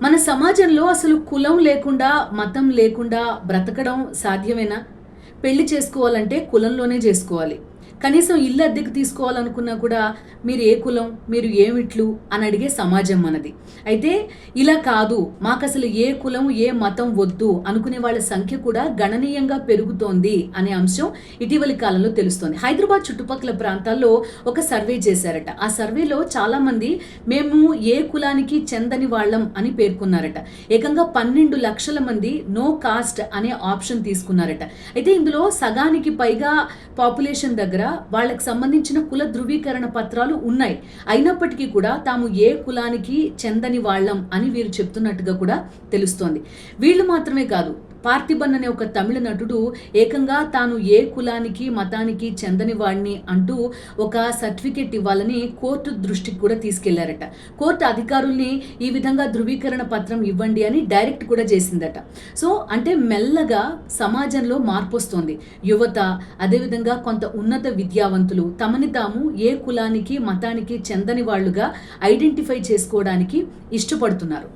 మన సమాజంలో అసలు కులం లేకుండా, మతం లేకుండా బ్రతకడం సాధ్యమేనా? పెళ్లి చేసుకోవాలంటే కులంలోనే జేసుకోవాలి. కనీసం ఇల్లు అద్దెకు తీసుకోవాలనుకున్నా కూడా మీరు ఏ కులం? మీరు ఏమిట్లు? అని అడిగే సమాజం మనది. అయితే ఇలా కాదు, మాకసలు ఏ కులం, ఏ మతం వద్దు అనుకునే వాళ్ళ సంఖ్య కూడా గణనీయంగా పెరుగుతోంది అనే అంశం ఇటీవలి కాలంలో తెలుస్తోంది. హైదరాబాద్ చుట్టుపక్కల ప్రాంతాల్లో ఒక సర్వే చేశారట. ఆ సర్వేలో చాలామంది మేము ఏ కులానికి చెందని వాళ్ళం అని పేర్కొన్నారట. ఏకంగా 12 లక్షల మంది నో కాస్ట్ అనే ఆప్షన్ తీసుకున్నారట. అయితే ఇందులో సగానికి పైగా పాపులేషన్ దగ్గర వాళ్ళకి సంబంధించిన కుల ధృవీకరణ పత్రాలు ఉన్నాయి. అయినప్పటికీ కూడా తాము ఏ కులానికి చెందని వాళ్ళం అని వీరు చెప్తున్నట్టుగా కూడా తెలుస్తోంది. వీళ్ళు మాత్రమే కాదు, పార్థిబన్ అనే ఒక తమిళ నటుడు ఏకంగా తాను ఏ కులానికి మతానికి చెందని వాడిని అంటూ ఒక సర్టిఫికెట్ ఇవ్వాలని కోర్టు దృష్టికి కూడా తీసుకెళ్లారట. కోర్టు అధికారుల్ని ఈ విధంగా ధృవీకరణ పత్రం ఇవ్వండి అని డైరెక్ట్ కూడా చేసిందట. సో అంటే మెల్లగా సమాజంలో మార్పు వస్తుంది. యువత, అదేవిధంగా కొంత ఉన్నత విద్యావంతులు తమని తాము ఏ కులానికి మతానికి చెందని వాళ్ళుగా ఐడెంటిఫై చేసుకోవడానికి ఇష్టపడుతున్నారు.